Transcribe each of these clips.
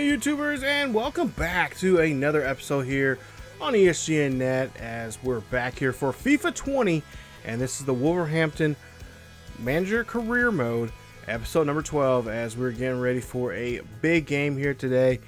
Hey YouTubers, and welcome back to another episode here on ESGNet as we're back here for FIFA 20, and this is the Wolverhampton Manager Career Mode, episode number 12, as we're getting ready for a big game here today,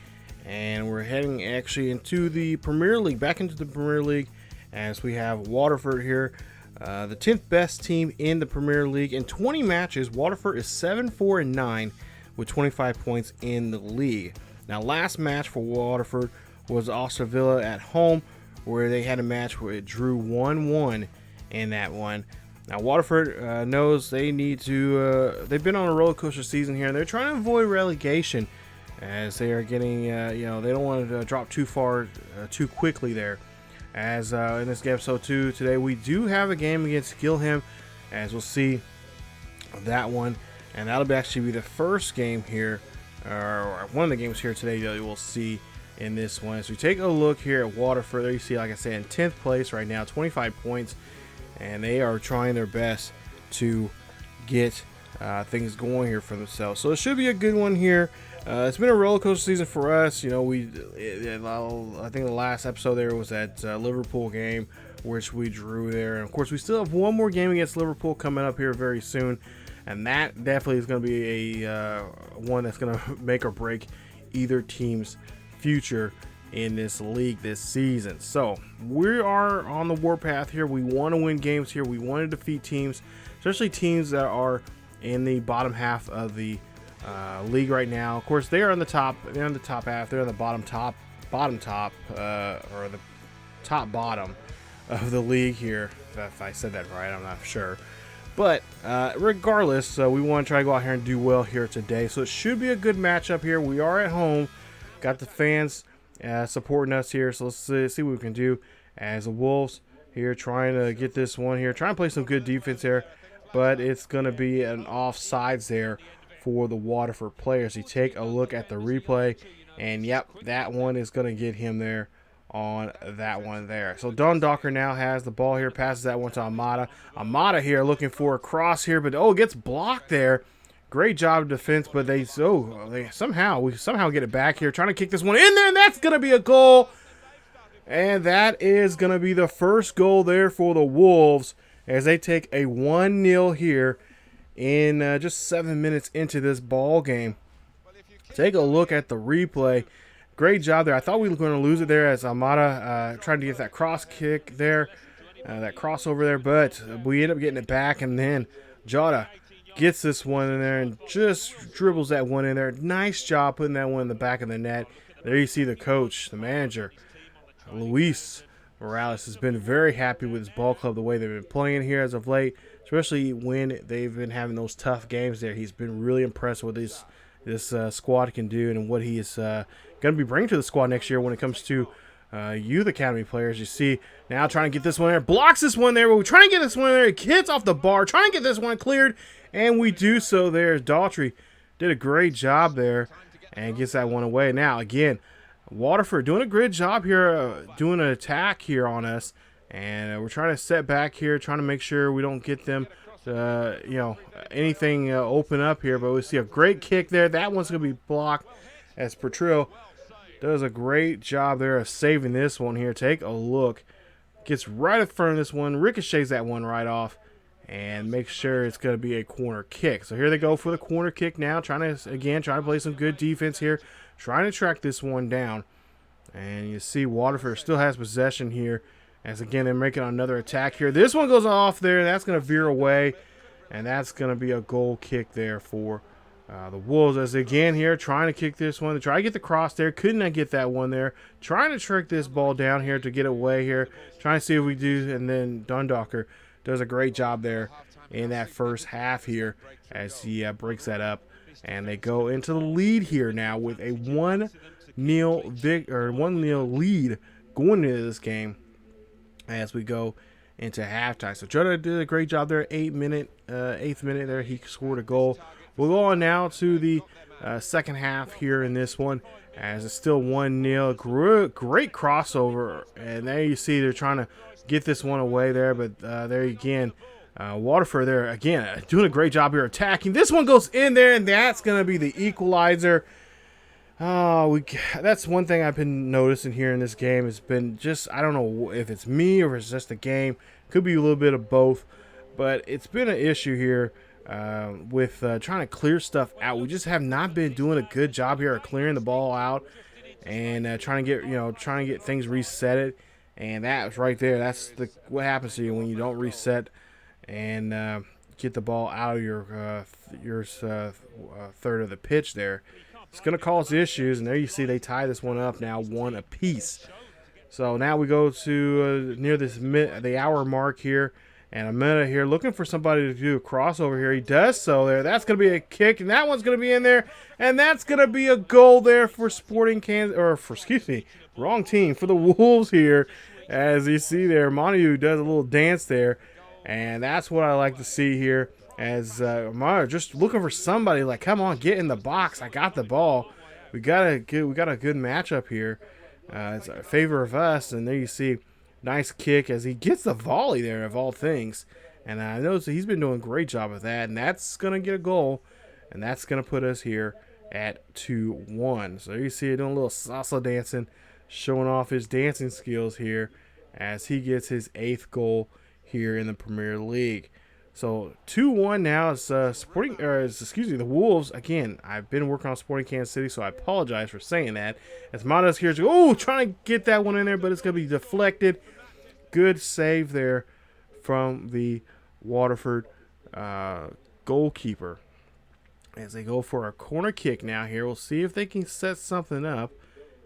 and we're heading actually into the Premier League, back into the Premier League, as we have Watford here, the 10th best team in the Premier League. In 20 matches, Watford is 7-4-9 with 25 points in the league. Now, last match for Watford was Aston Villa at home, where they had a match where it drew 1-1 in that one. Now, Watford knows they need to, they've been on a roller coaster season here, and they're trying to avoid relegation as they are getting, they don't want to drop too far too quickly there. As in this episode 2 today, we do have a game against Gillingham, as we'll see that one. And that'll actually be the first game here, or one of the games here today that we'll see in this one. As we take a look here at Watford, there you see, like I said, in 10th place right now, 25 points. And they are trying their best to get things going here for themselves. So it should be a good one here. It's been a roller coaster season for us. You know, I think the last episode there was that Liverpool game, which we drew there. And of course, we still have one more game against Liverpool coming up here very soon. And that definitely is going to be a one that's going to make or break either team's future in this league this season. So we are on the warpath here. We want to win games here. We want to defeat teams, especially teams that are in the bottom half of the league right now. Of course, they are on the top. They're on the top half. They're on the bottom top, or the top bottom of the league here. If I said that right, I'm not sure. But regardless, we want to try to go out here and do well here today. So it should be a good matchup here. We are at home. Got the fans supporting us here. So let's see what we can do as the Wolves here trying to get this one here. Trying to play some good defense here. But it's going to be an offsides there for the Watford players. You take a look at the replay. And, yep, that one is going to get him there on that one there. So Dundalker now has the ball here, passes that one to Amada. Amada here looking for a cross here, but it gets blocked there. Great job of defense, but we somehow get it back here, trying to kick this one in there, and that's gonna be a goal. And that is gonna be the first goal there for the Wolves as they take a 1-0 here in just 7 minutes into this ball game. Take a look at the replay. Great job there. I thought we were going to lose it there as Amada tried to get that cross kick there, that crossover there, but we end up getting it back, and then Jota gets this one in there and just dribbles that one in there. Nice job putting that one in the back of the net. There you see the coach, the manager, Luis Morales, has been very happy with his ball club, the way they've been playing here as of late, especially when they've been having those tough games there. He's been really impressed with this squad can do and what he is going to be bringing to the squad next year when it comes to youth academy players. You see now trying to get this one there, blocks this one there, but we're trying to get this one there, hits off the bar, trying to get this one cleared, and we do so there. Daughtry did a great job there and gets that one away. Now again, Waterford doing a great job here, doing an attack here on us, and we're trying to set back here, trying to make sure we don't get them anything open up here. But we see a great kick there. That one's going to be blocked as Petrillo does a great job there of saving this one here. Take a look. Gets right in front of this one. Ricochets that one right off. And make sure it's going to be a corner kick. So here they go for the corner kick now. Trying to play some good defense here. Trying to track this one down. And you see Waterford still has possession here. As again, they're making another attack here. This one goes off there. That's going to veer away. And that's going to be a goal kick there for the Wolves, as again here trying to kick this one, try to get the cross there, could not get that one there, trying to trick this ball down here to get away here, trying to see if we do, and then Dundalker does a great job there in that first half here as he breaks that up, and they go into the lead here now with a 1-0 lead going into this game as we go into halftime. So Jota did a great job there, 8th minute there, he scored a goal. We'll go on now to the second half here in this one, as it's still 1-0. Great crossover, and there you see they're trying to get this one away there, but there again, Waterford there again doing a great job here attacking. This one goes in there, and that's going to be the equalizer. Oh, that's one thing I've been noticing here in this game. Has been just, I don't know if it's me or if it's just the game. Could be a little bit of both, but it's been an issue here with trying to clear stuff out. We just have not been doing a good job here of clearing the ball out and trying to get things resetted. And that's right there. That's what happens to you when you don't reset and get the ball out of your third of the pitch there. It's going to cause issues, and there you see they tie this one up now, 1 apiece. So now we go to near the hour mark here, and a minute here, looking for somebody to do a crossover here. He does so there. That's going to be a kick, and that one's going to be in there, and that's going to be a goal there for Sporting Kansas, or for, excuse me, wrong team, for the Wolves here. As you see there, Montague does a little dance there, and that's what I like to see here. As just looking for somebody like, come on, get in the box. I got the ball. We got a good matchup here. It's a favor of us, and there you see, nice kick as he gets the volley there of all things. And I noticed he's been doing a great job of that, and that's gonna get a goal, and that's gonna put us here at 2-1. So you see, doing a little salsa dancing, showing off his dancing skills here as he gets his 8th goal here in the Premier League. So 2-1 now is the Wolves. Again, I've been working on Sporting Kansas City, so I apologize for saying that. As Mata's here, trying to get that one in there, but it's going to be deflected. Good save there from the Waterford goalkeeper. As they go for a corner kick now here, we'll see if they can set something up.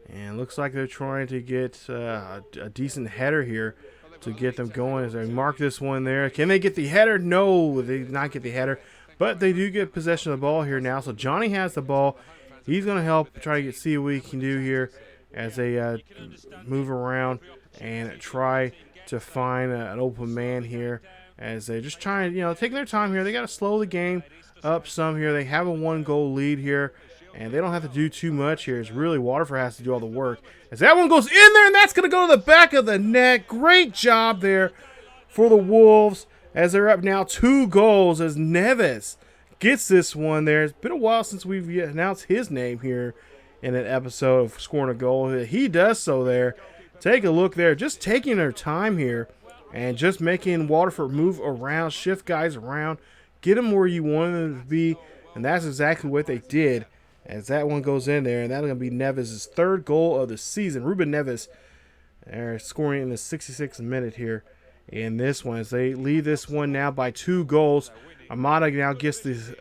And looks like they're trying to get a decent header here to get them going as they mark this one there. Can they get the header? No, they did not get the header, but they do get possession of the ball here now. So Johnny has the ball. He's going to help try to see what he can do here as they move around and try to find an open man here as they just try and, taking their time here. They got to slow the game up some here. They have a 1-goal lead here, and they don't have to do too much here. It's really Waterford has to do all the work. As that one goes in there, and that's going to go to the back of the net. Great job there for the Wolves as they're up now 2 goals as Neves gets this one there. It's been a while since we've announced his name here in an episode of scoring a goal. He does so there. Take a look there. Just taking their time here and just making Waterford move around, shift guys around, get them where you want them to be, and that's exactly what they did. As that one goes in there, and that's going to be Neves' 3rd goal of the season. Ruben Neves scoring in the 66th minute here in this one. As they lead this one now by 2 goals. Amada now gets this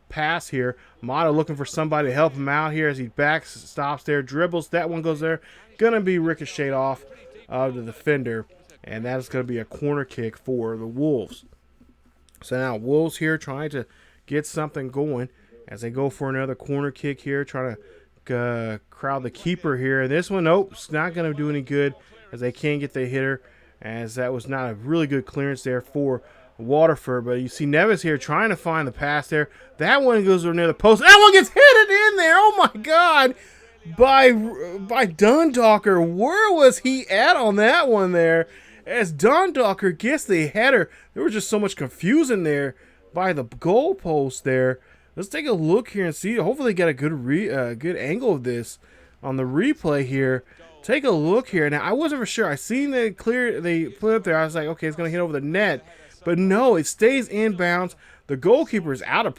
pass here. Amada looking for somebody to help him out here as he stops there, dribbles. That one goes there. Going to be ricocheted off of the defender, and that is going to be a corner kick for the Wolves. So now Wolves here trying to get something going as they go for another corner kick here, trying to crowd the keeper here. And this one, nope, it's not going to do any good as they can't get the hitter, as that was not a really good clearance there for Waterford. But you see Neves here trying to find the pass there. That one goes near the post. That one gets hit in there. Oh, my God. By Dundalker. Where was he at on that one there? As Dundalker gets the header. There was just so much confusion there by the goalpost there. Let's take a look here and see. Hopefully, they get a good angle of this on the replay here. Take a look here. Now, I wasn't for sure. I seen they put it up there. I was like, okay, it's going to hit over the net. But no, it stays inbounds. The goalkeeper is out of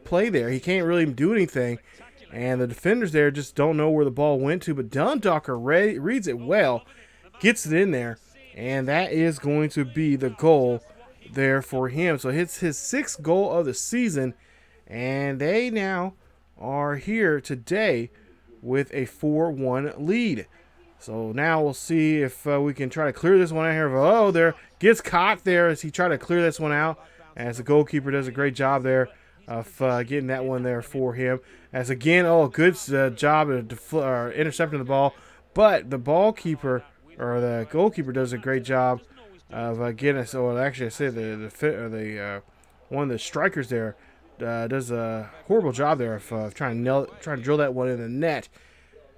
play there. He can't really do anything. And the defenders there just don't know where the ball went to. But Dundalker reads it well, gets it in there. And that is going to be the goal there for him. So it's his 6th goal of the season. And they now are here today with a 4-1 lead. So now we'll see if we can try to clear this one out here. Oh, there gets caught there as he tried to clear this one out. As the goalkeeper does a great job there of getting that one there for him. As again, good job of intercepting the ball. But the goalkeeper does a great job of getting it. So actually, I said one of the strikers there does a horrible job there of trying to drill that one in the net.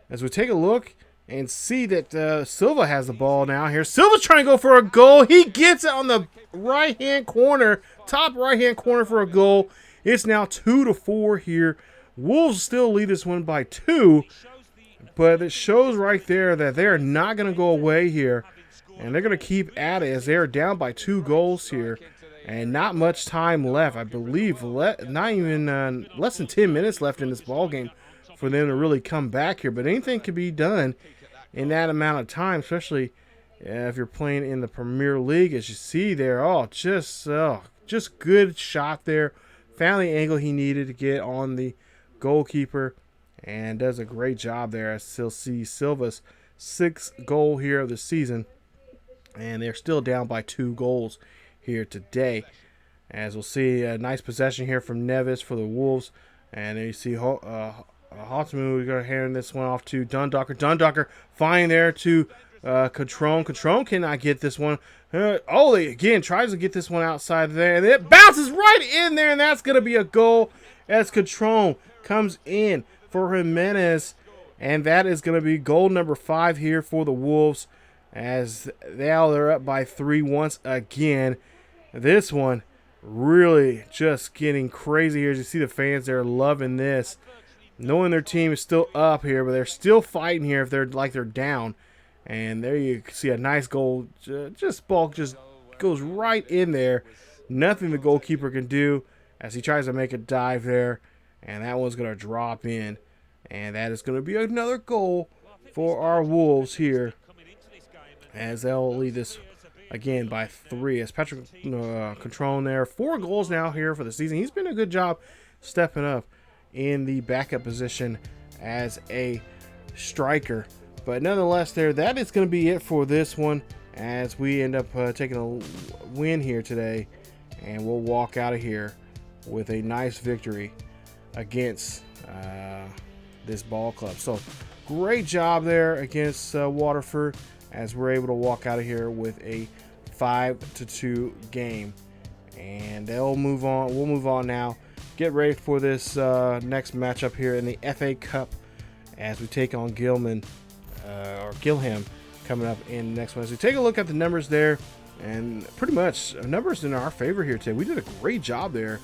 As we take a look and see that Silva has the ball now here. Silva's trying to go for a goal. He gets it on the right-hand corner, top right-hand corner for a goal. It's now 2-4 here. Wolves still lead this one by 2, but it shows right there that they're not going to go away here, and they're going to keep at it as they're down by 2 goals here, and not much time left. I believe not even less than 10 minutes left in this ball game for them to really come back here, but anything can be done in that amount of time, especially if you're playing in the Premier League. As you see there, just good shot there. Found the angle he needed to get on the goalkeeper, and does a great job there. As still see Silva's 6th goal here of the season, and they're still down by 2 goals here today. As we'll see, a nice possession here from Neves for the Wolves, and then you see Hotman. We're going to hand this one off to Dundalker. Dundalker finding there to Catrone. Catrone cannot get this one. Ole again tries to get this one outside there, and it bounces right in there, and that's going to be a goal as Catrone comes in for Jimenez, and that is going to be goal number 5 here for the Wolves, as now they're up by 3 once again. This one really just getting crazy here. As you see the fans there loving this, knowing their team is still up here, but they're still fighting here if they're down. And there you see a nice goal. Ball just goes right in there. Nothing the goalkeeper can do as he tries to make a dive there. And that one's going to drop in. And that is going to be another goal for our Wolves here, as they'll lead this again by 3. As Patrick controlling there. 4 goals now here for the season. He's been a good job stepping up in the backup position as a striker. But nonetheless, that is going to be it for this one, as we end up taking a win here today, and we'll walk out of here with a nice victory against this ball club. So great job there against Waterford, as we're able to walk out of here with a 5-2 game, and they'll move on. We'll move on now. Get ready for this next matchup here in the FA Cup, as we take on Gillingham coming up in the next one. So take a look at the numbers there, and pretty much numbers in our favor here today. We did a great job there,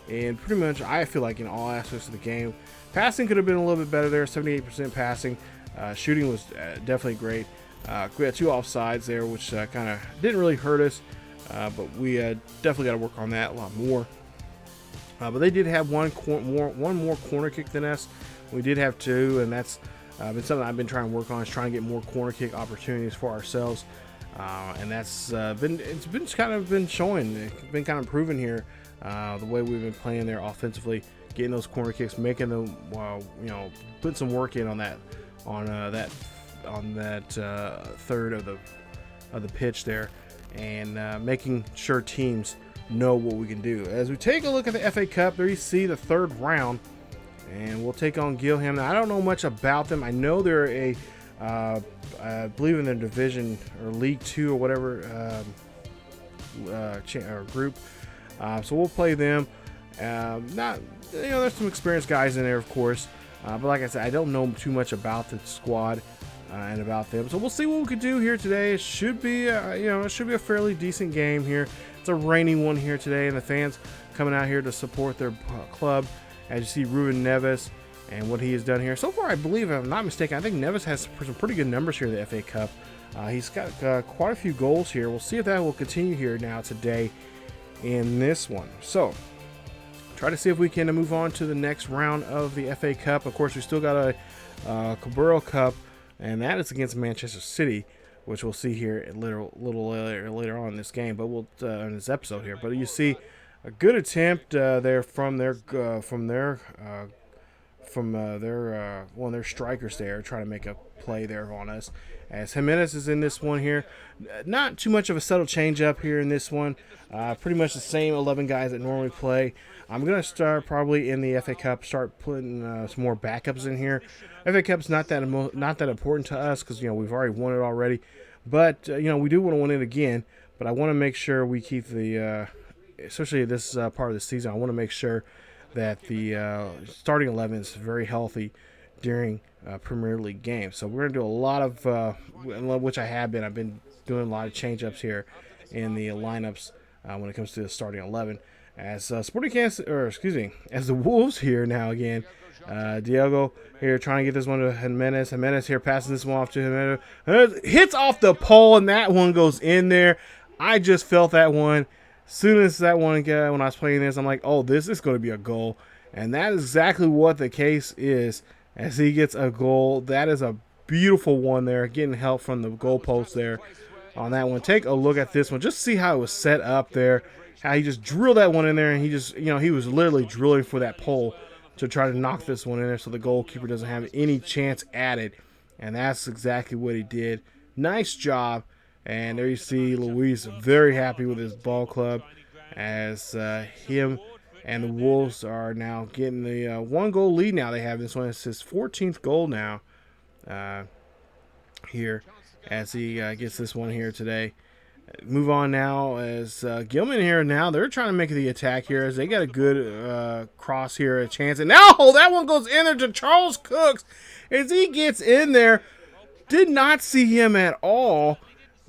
and pretty much I feel like in all aspects of the game. Passing could have been a little bit better there, 78% passing. Shooting was definitely great. We had 2 offsides there, which kind of didn't really hurt us, but we definitely got to work on that a lot more. But they did have one more corner kick than us. We did have 2, and that's been something I've been trying to work on, is trying to get more corner kick opportunities for ourselves. And that's been showing. It's been kind of proven here, the way we've been playing there offensively, getting those corner kicks, making them, putting some work in on that third of the pitch there, and making sure teams know what we can do. As we take a look at the FA Cup, there you see the 3rd round, and we'll take on Gillingham. Now, I don't know much about them. I know they're I believe in their division or League 2 or whatever group. So we'll play them. There's some experienced guys in there, of course, but like I said, I don't know too much about the squad and about them. So we'll see what we could do here today. It should be, it should be a fairly decent game here. It's a rainy one here today, and the fans coming out here to support their club. As you see, Ruben Neves and what he has done here. So far, I believe, if I'm not mistaken, I think Neves has some pretty good numbers here in the FA Cup. He's got quite a few goals here. We'll see if that will continue here now today in this one. So, try to see if we can move on to the next round of the FA Cup. Of course, we still got a Carabao Cup, and that is against Manchester City, which we'll see here a little later on in this game, but we'll in this episode here. But you see a good attempt there from their one of their strikers there, trying to make a play there on us. As Jimenez is in this one here, not too much of a subtle change up here in this one. Pretty much the same 11 guys that normally play. I'm gonna start probably in the FA Cup, start putting some more backups in here. FA Cup's not that important to us, because we've already won it already. But we do want to win it again. But I want to make sure we keep the especially this part of the season, I want to make sure that the starting 11 is very healthy during Premier League games. So we're going to do a lot of, which I have been. I've been doing a lot of change-ups here in the lineups when it comes to the starting 11. as Sporting Kansas, or excuse me, as the Wolves here now again. Diego here trying to get this one to Jimenez. Jimenez here passing this one off to Jimenez. Hits off the pole, and that one goes in there. I just felt that one. As soon as that one got, when I was playing this, I'm like, oh, this is going to be a goal. And that is exactly what the case is as he gets a goal. That is a beautiful one there, getting help from the goalpost there on that one. Take a look at this one. Just see how it was set up there. How he just drilled that one in there, and he just, he was literally drilling for that pole to try to knock this one in there so the goalkeeper doesn't have any chance at it. And that's exactly what he did. Nice job. And there you see Luis very happy with his ball club as him and the Wolves are now getting the 1-goal lead now they have. This one is his 14th goal now here as he gets this one here today. Move on now as Gilman here now. They're trying to make the attack here as they got a good cross here, a chance. And now that one goes in there to Charles Cooks as he gets in there. Did not see him at all.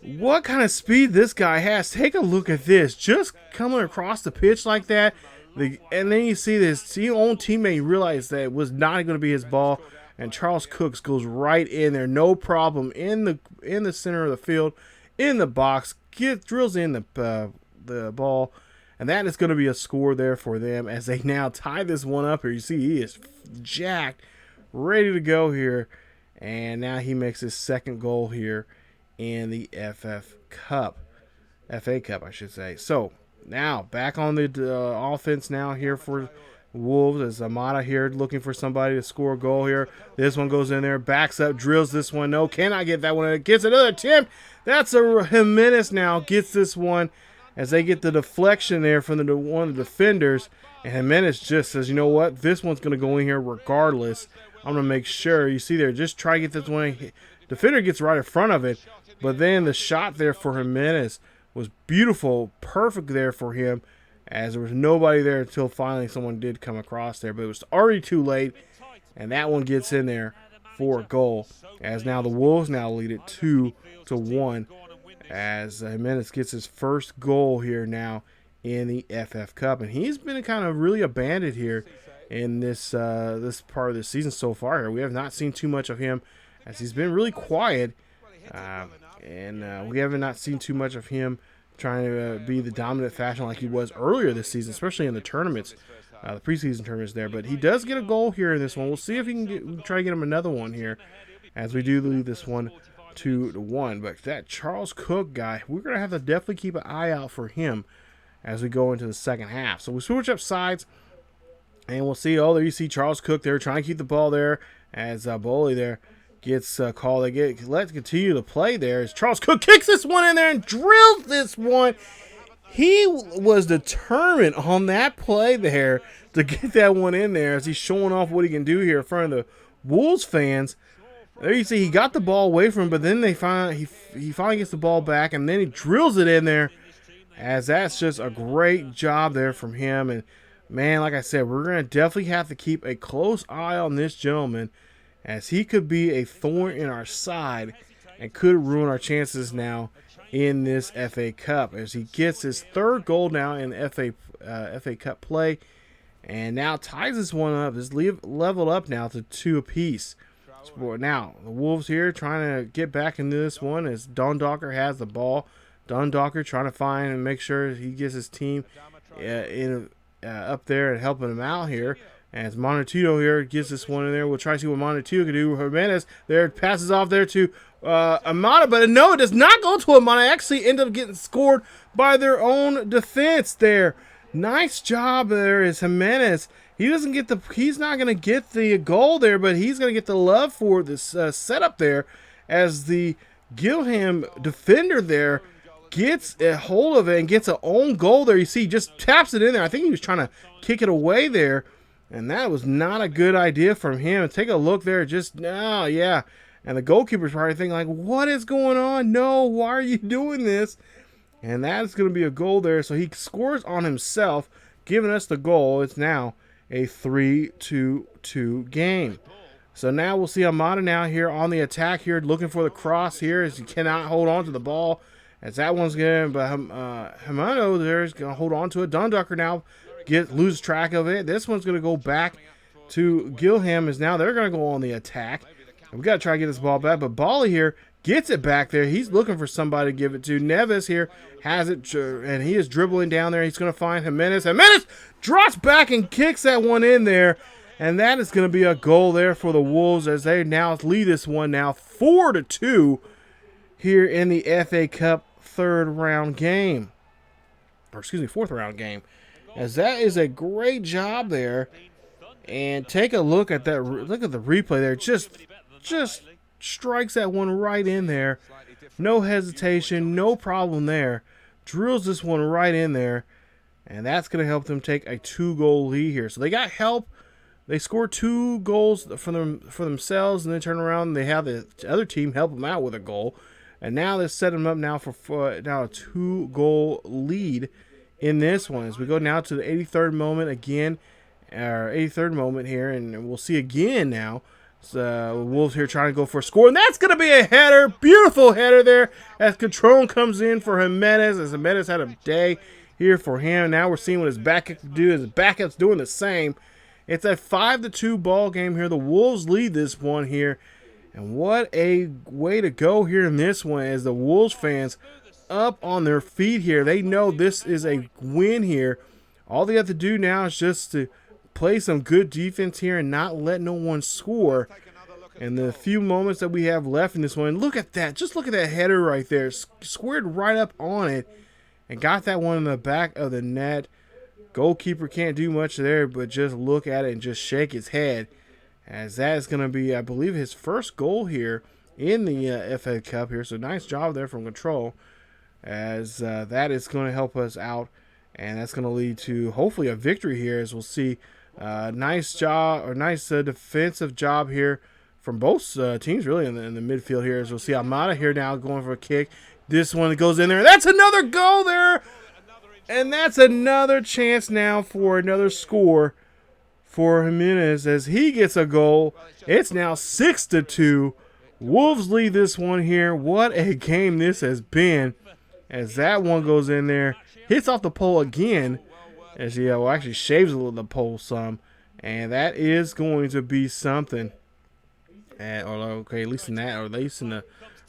What kind of speed this guy has. Take a look at this. Just coming across the pitch like that. And then you see this own teammate realize that it was not going to be his ball. And Charles Cooks goes right in there. No problem. In the center of the field. In the box. Drills in the ball. And that is going to be a score there for them as they now tie this one up here. You see he is jacked. Ready to go here. And now he makes his second goal here in the FA Cup, I should say. So now back on the offense now here for Wolves as Amada here looking for somebody to score a goal here. This one goes in there, backs up, drills this one. No, cannot get that one. Gets another attempt. That's a Jimenez now gets this one as they get the deflection there from one of the defenders. And Jimenez just says, you know what? This one's going to go in here regardless. I'm going to make sure. You see there, just try to get this one. Defender gets right in front of it. But then the shot there for Jimenez was beautiful, perfect there for him, as there was nobody there until finally someone did come across there. But it was already too late, and that one gets in there for a goal. As now the Wolves now lead it 2-1, as Jimenez gets his first goal here now in the FA Cup, and he's been kind of really abandoned here in this part of the season so far. Here we have not seen too much of him, as he's been really quiet. And we haven't not seen too much of him trying to be the dominant fashion like he was earlier this season, especially in the tournaments, the preseason tournaments there. But he does get a goal here in this one. We'll see if he can try to get him another one here as we do leave this one 2-1. But that Charles Cook guy, we're going to have to definitely keep an eye out for him as we go into the second half. So we switch up sides, and we'll see. Oh, there you see Charles Cook there trying to keep the ball there as Boley there gets called. Let's continue to play there as Charles Cook kicks this one in there and drills this one. He was determined on that play there to get that one in there as he's showing off what he can do here in front of the Wolves fans. There you see he got the ball away from him, but then he finally gets the ball back, and then he drills it in there, as that's just a great job there from him. And man, like I said, we're going to definitely have to keep a close eye on this gentleman, as he could be a thorn in our side and could ruin our chances now in this FA Cup, as he gets his third goal now in FA Cup play, and now ties this one up. Is leveled up now to 2 apiece. So now the Wolves here trying to get back into this one as Dundalker has the ball. Dundalker trying to find and make sure he gets his team up there and helping him out here. As Monteiro here gets this one in there. We'll try to see what Monteiro can do. Jimenez there passes off there to Amada, but no, it does not go to Amada. Actually end up getting scored by their own defense there. Nice job there is Jimenez. He's not going to get the goal there, but he's going to get the love for this setup there, as the Gillingham defender there gets a hold of it and gets an own goal there. You see, he just taps it in there. I think he was trying to kick it away there. And that was not a good idea from him. Take a look there. Yeah. And the goalkeeper's probably thinking, like, what is going on? No, why are you doing this? And that's going to be a goal there. So he scores on himself, giving us the goal. It's now a 3-2 game. So now we'll see Amada now here on the attack here, looking for the cross here, as he cannot hold on to the ball. as that one's good. But Himano there is going to hold on to it. Dunducker now loses track of it. This one's going to go back to Gillingham, as now they're going to go on the attack. We got to try to get this ball back, but Bali here gets it back there. He's looking for somebody to give it to. Neves here has it, and he is dribbling down there. He's going to find Jimenez. Jimenez drops back and kicks that one in there, and that is going to be a goal there for the Wolves, as they now lead this one now 4-2 here in the FA Cup fourth round game, as that is a great job there. And take a look at that. Look at the replay there. Just strikes that one right in there. No hesitation, no problem there. Drills this one right in there, and that's going to help them take a 2-goal lead here. So they got help. They scored 2 goals for themselves, and then turn around and they have the other team help them out with a goal. And now they set them up now for now a 2-goal lead in this one. As we go now to the 83rd moment again. Our 83rd moment here, and we'll see again now. Wolves here trying to go for a score, and that's going to be a header. Beautiful header there as Catrone comes in for Jimenez, as Jimenez had a day here for him. Now we're seeing what his backup can do. His backup's doing the same. It's a 5-2 ball game here. The Wolves lead this one here, and what a way to go here in this one, as the Wolves fans up on their feet here. They know this is a win here. All they have to do now is just to play some good defense here and not let no one score. And the few moments that we have left in this one, look at that. Just look at that header right there. Squared right up on it and got that one in the back of the net. Goalkeeper can't do much there, but just look at it and just shake his head, as that is going to be, I believe, his first goal here in the FA Cup here. So nice job there from Control, as that is going to help us out. And that's going to lead to hopefully a victory here, as we'll see. Nice job, or nice defensive job here from both teams, really, in the midfield here. As we'll see Almada here now going for a kick. This one goes in there. That's another goal there. And that's another chance now for another score for Jimenez, as he gets a goal. It's now 6-2. Wolves lead this one here. What a game this has been, as that one goes in there. Hits off the pole again, as he actually shaves the pole some, and that is going to be something. Okay, at least in that, or at least in the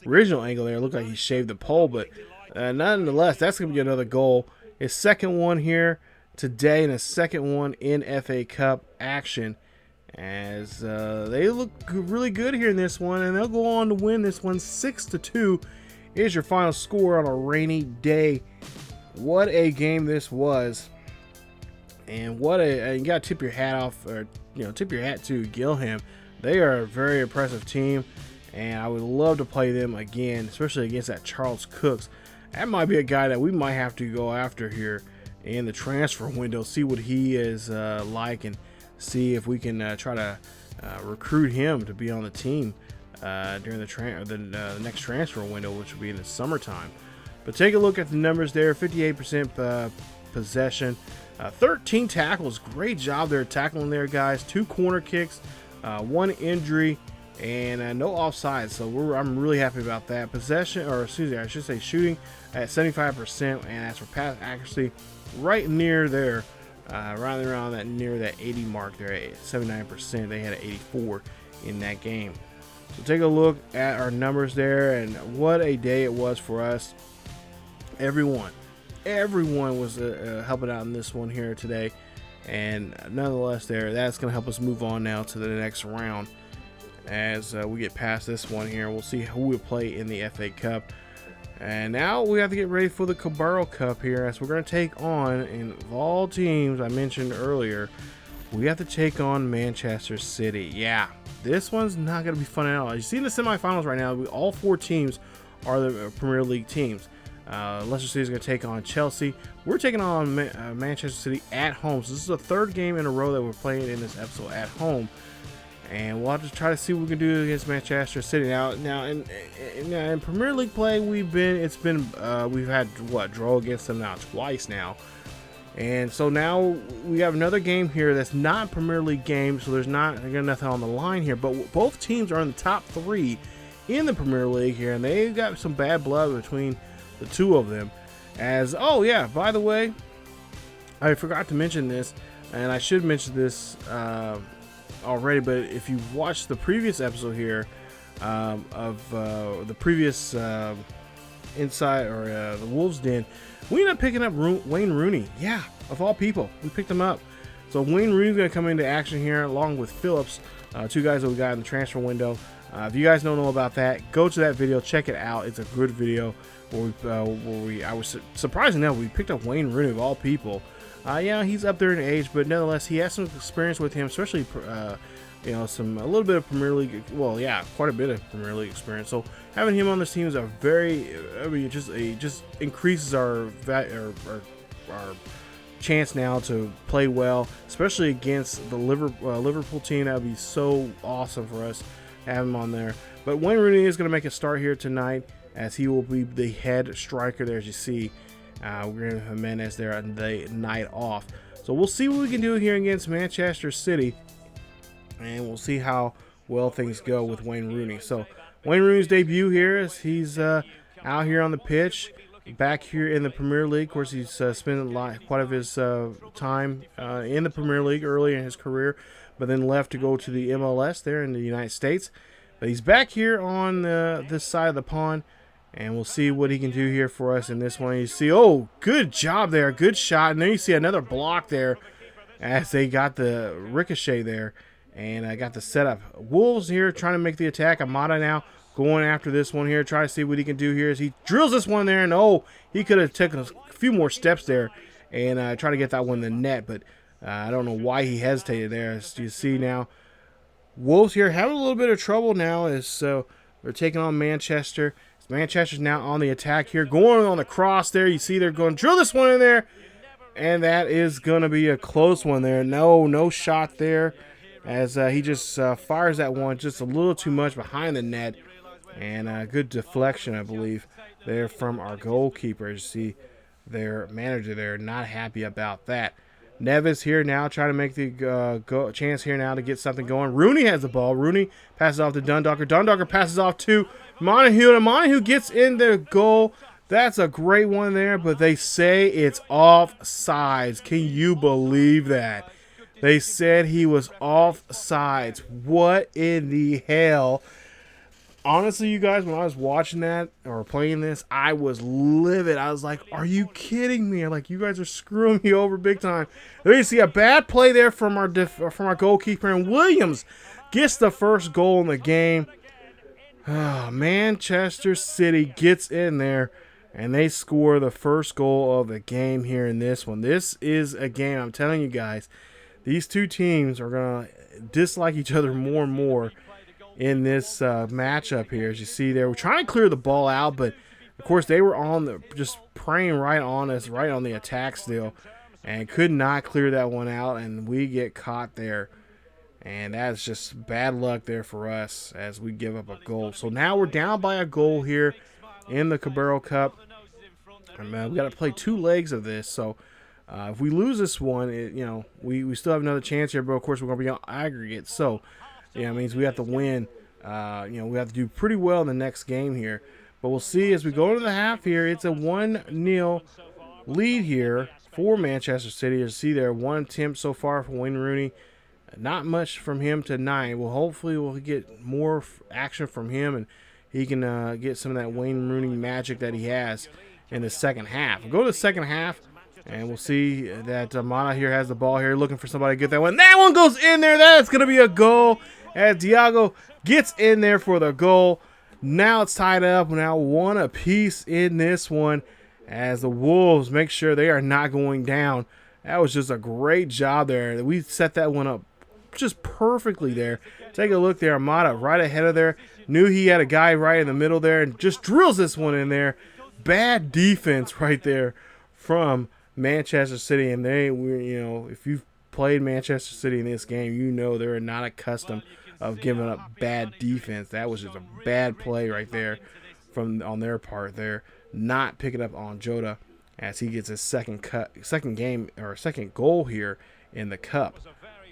original angle there, it looked like he shaved the pole, but nonetheless, that's going to be another goal. His second one here today, and his second one in FA Cup action, as they look really good here in this one, and they'll go on to win this one 6-2. Is your final score on a rainy day. What a game this was, and you gotta tip your hat off, or tip your hat to Gillingham. They are a very impressive team, and I would love to play them again, especially against that Charles Cooks. That might be a guy that we might have to go after here in the transfer window, see what he is like, and see if we can try to recruit him to be on the team during the next transfer window, which will be in the summertime. But take a look at the numbers there. 58% possession, 13 tackles. Great job there tackling there, guys. 2 corner kicks, 1 injury, and no offsides. So I'm really happy about that. Possession, or excuse me, I should say shooting at 75%, and as for pass accuracy, right near there, right around that near that 80 mark there at 79%. They had an 84 in that game. So take a look at our numbers there, and what a day it was for us. Everyone was helping out in this one here today, and nonetheless that's going to help us move on now to the next round. As we get past this one here, we'll see who we play in the FA Cup, and now we have to get ready for the Carabao Cup here, as we're going to take on, in all teams I mentioned earlier, we have to take on Manchester City. Yeah, this one's not going to be fun at all. You see in the semifinals right now, all 4 teams are the Premier League teams. Leicester City is going to take on Chelsea. We're taking on Manchester City at home. So this is the 3rd game in a row that we're playing in this episode at home, and we'll have to try to see what we can do against Manchester City. Now in Premier League play, we've had draw against them now twice now, and so now we have another game here that's not a Premier League game. So there's nothing on the line here, but both teams are in the top 3 in the Premier League here, and they've got some bad blood between the two of them. As, oh yeah, by the way, I forgot to mention this, and I should mention this already, but if you watched the previous episode here of the previous Inside or the Wolves Den, we ended up picking up Wayne Rooney. Yeah, of all people, we picked him up. So Wayne Rooney's going to come into action here along with Phillips, two guys that we got in the transfer window. If you guys don't know about that, go to that video, check it out. It's a good video where I was surprised enough we picked up Wayne Rooney of all people. Yeah, he's up there in age, but nonetheless, he has some experience with him, especially you know, a little bit of Premier League. Well, yeah, quite a bit of Premier League experience. So having him on this team is a very, I mean, it just increases our chance now to play well, especially against the Liverpool team. That would be so awesome for us to have him on there. But Wayne Rooney is going to make a start here tonight, as he will be the head striker there, as you see. We're going to have Jimenez there on the night off. So we'll see what we can do here against Manchester City, and we'll see how well things go with Wayne Rooney. So Wayne Rooney's debut here as he's out here on the pitch, back here in the Premier League. Of course, he's spent quite of his time in the Premier League early in his career, but then left to go to the MLS there in the United States. But he's back here on this side of the pond, and we'll see what he can do here for us in this one. You see, oh, good job there, good shot. And then you see another block there as they got the ricochet there, and I got the setup. Wolves here trying to make the attack. Amada now going after this one here, try to see what he can do here as he drills this one there, and oh, he could have taken a few more steps there and try to get that one in the net, but I don't know why he hesitated there. As you see now, Wolves here having a little bit of trouble now as they're taking on Manchester. Manchester's now on the attack here, going on the cross there. You see they're going to drill this one in there, and that is going to be a close one there. No shot there, as he just fires that one just a little too much behind the net, and good deflection, I believe, there from our goalkeeper. You see their manager there not happy about that. Neves here now trying to make the chance here now to get something going. Rooney has the ball. Rooney passes off to Dundalker. Dundalker passes off to Montague, and Montague gets in the goal. That's a great one there, but they say it's offsides. Can you believe that? They said he was offsides. What in the hell? Honestly, you guys, when I was watching that or playing this, I was livid. I was like, are you kidding me? Like, you guys are screwing me over big time. There you see a bad play there from our goalkeeper, and Williams gets the first goal in the game. Manchester City gets in there, and they score the first goal of the game here in this one. This is a game, I'm telling you guys, these two teams are going to dislike each other more and more in this matchup here. As you see there, we're trying to clear the ball out, but of course they were just preying right on us, right on the attack still, and could not clear that one out, and we get caught there. And that's just bad luck there for us as we give up a goal. So now we're down by a goal here in the Carabao Cup. And we got to play 2 legs of this. So if we lose this one, we still have another chance here. But of course we're going to be on aggregate. So it means we have to win. We have to do pretty well in the next game here. But we'll see as we go into the half here. It's a 1-0 lead here for Manchester City. As you see there, 1 attempt so far from Wayne Rooney. Not much from him tonight. Well, hopefully we'll get more action from him, and he can get some of that Wayne Rooney magic that he has in the second half. We'll go to the second half, and we'll see that Mana here has the ball here, looking for somebody to get that one. That one goes in there. That's going to be a goal as Diago gets in there for the goal. Now it's tied up. Now 1 apiece in this one as the Wolves make sure they are not going down. That was just a great job there. We set that one up just perfectly there. Take a look there. Amada right ahead of there. Knew he had a guy right in the middle there and just drills this one in there. Bad defense right there from Manchester City. And if you've played Manchester City in this game, you know they're not accustomed of giving up bad defense. That was just a bad play right there on their part there. Not picking up on Jota as he gets his second goal here in the cup.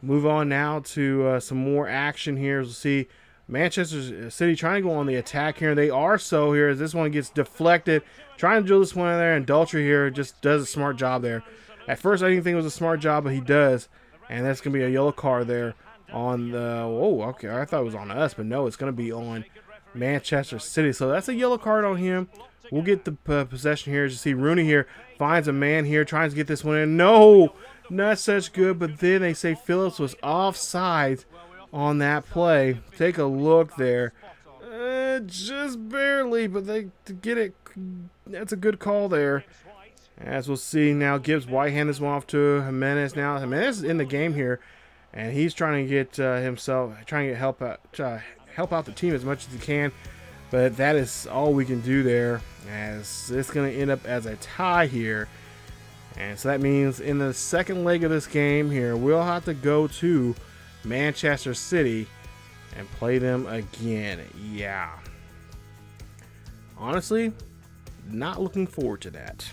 Move on now to some more action here. We'll see Manchester City trying to go on the attack here. They are so here as this one gets deflected. Trying to drill this one in there, and Daltrey here just does a smart job there. At first, I didn't think it was a smart job, but he does. And that's going to be a yellow card there on the... Oh, okay. I thought it was on us, but no, it's going to be on Manchester City. So that's a yellow card on him. We'll get the possession here. As you see, Rooney here finds a man here, trying to get this one in. No, not such good, but then they say Phillips was offside on that play. Take a look there. Just barely, but they to get it. That's a good call there. As we'll see now, Gibbs white-hand this one off to Jimenez. Now Jimenez is in the game here, and he's trying to get help out the team as much as he can. But that is all we can do there, as it's going to end up as a tie here. And so that means in the second leg of this game here, we'll have to go to Manchester City and play them again. Yeah. Honestly, not looking forward to that.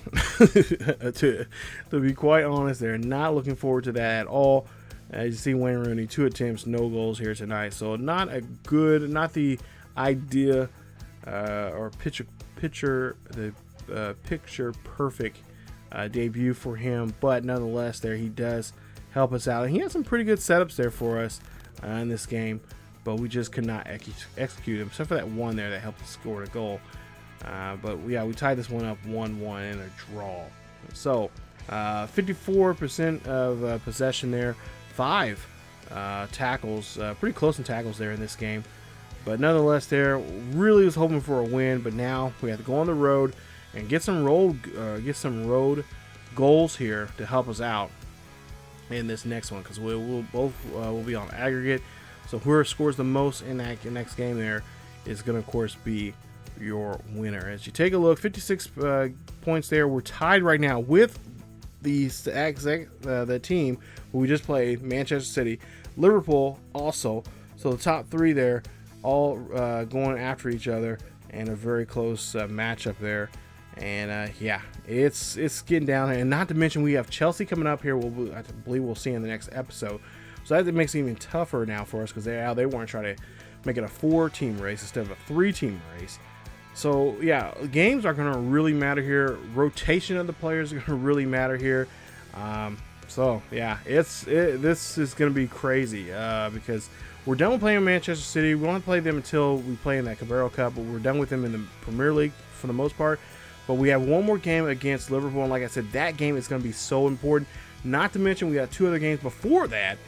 to be quite honest, they're not looking forward to that at all. As you see, Wayne Rooney, 2 attempts, no goals here tonight. So not the idea or picture perfect debut for him. But nonetheless, there he does help us out. And he had some pretty good setups there for us in this game. But we just could not execute him, except for that one there that helped us score a goal. But yeah, we tied this one up 1-1 in a draw. So 54% of possession there, 5 tackles, pretty close in tackles there in this game. But nonetheless, there really was hoping for a win. But now we have to go on the road and get some road goals here to help us out in this next one, because we'll both will be on aggregate. So whoever scores the most in that next game there is going to, of course, be your winner. As you take a look, 56 points there. We're tied right now with the team who we just played, Manchester City, Liverpool also. So the top 3 there, all going after each other, and a very close matchup there. And yeah, it's getting down there. And not to mention, we have Chelsea coming up here. I believe we'll see in the next episode. So that makes it even tougher now for us, because they want to try to make it a 4-team race instead of a 3-team race. So yeah, games are going to really matter here. Rotation of the players are going to really matter here. So yeah, this is going to be crazy because we're done with playing Manchester City. We won't play them until we play in that Carabao Cup, but we're done with them in the Premier League for the most part. But we have one more game against Liverpool, and like I said, that game is going to be so important. Not to mention, we got 2 other games before that,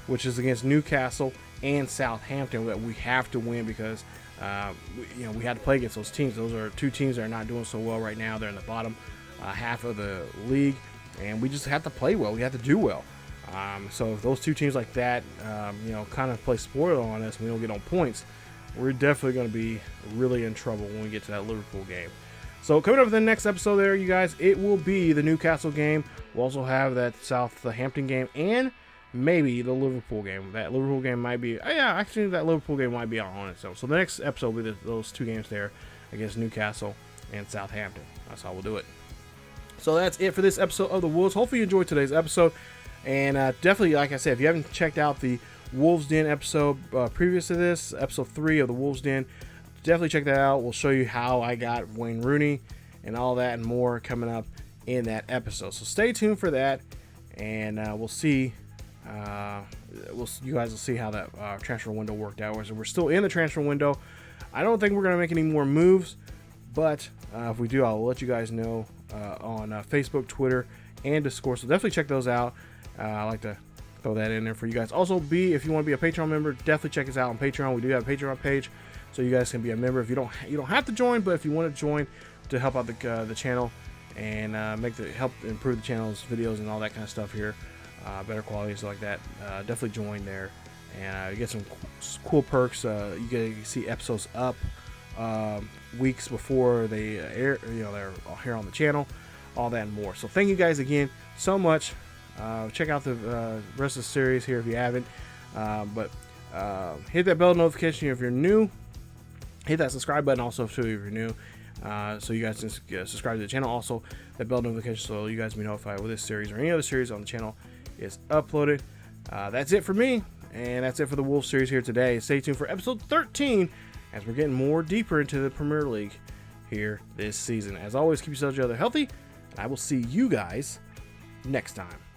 which is against Newcastle and Southampton, that we have to win, because we had to play against those teams. Those are 2 teams that are not doing so well right now. They're in the bottom half of the league, and we just have to play well. We have to do well. So if those 2 teams like that, kind of play spoiler on us, and we don't get on points, we're definitely going to be really in trouble when we get to that Liverpool game. So coming up in the next episode there, you guys, it will be the Newcastle game. We'll also have that Southampton game and maybe the Liverpool game. That Liverpool game might be... actually, that Liverpool game might be on itself. So the next episode will be those 2 games there against Newcastle and Southampton. That's how we'll do it. So that's it for this episode of the Wolves. Hopefully you enjoyed today's episode. And definitely, like I said, if you haven't checked out the Wolves Den episode previous to this, episode 3 of the Wolves Den, definitely check that out. We'll show you how I got Wayne Rooney and all that and more coming up in that episode. So stay tuned for that, and we'll see. You guys will see how that transfer window worked out. So we're still in the transfer window. I don't think we're going to make any more moves, but if we do, I'll let you guys know on Facebook, Twitter, and Discord. So definitely check those out. I like to throw that in there for you guys. Also, if you want to be a Patreon member, definitely check us out on Patreon. We do have a Patreon page, so you guys can be a member. If you don't have to join, but if you want to join to help out the channel and help improve the channel's videos and all that kind of stuff here, better quality and stuff like that, definitely join there, and you get some cool perks. You get to see episodes up weeks before they air. They're here on the channel, all that and more. So thank you guys again so much. Check out the rest of the series here if you haven't. But hit that bell notification if you're new. Hit that subscribe button also if you're new. So you guys can subscribe to the channel. Also, that bell notification so you guys be notified with this series or any other series on the channel is uploaded. That's it for me. And that's it for the Wolves series here today. Stay tuned for episode 13 as we're getting more deeper into the Premier League here this season. As always, keep yourselves healthy, and I will see you guys next time.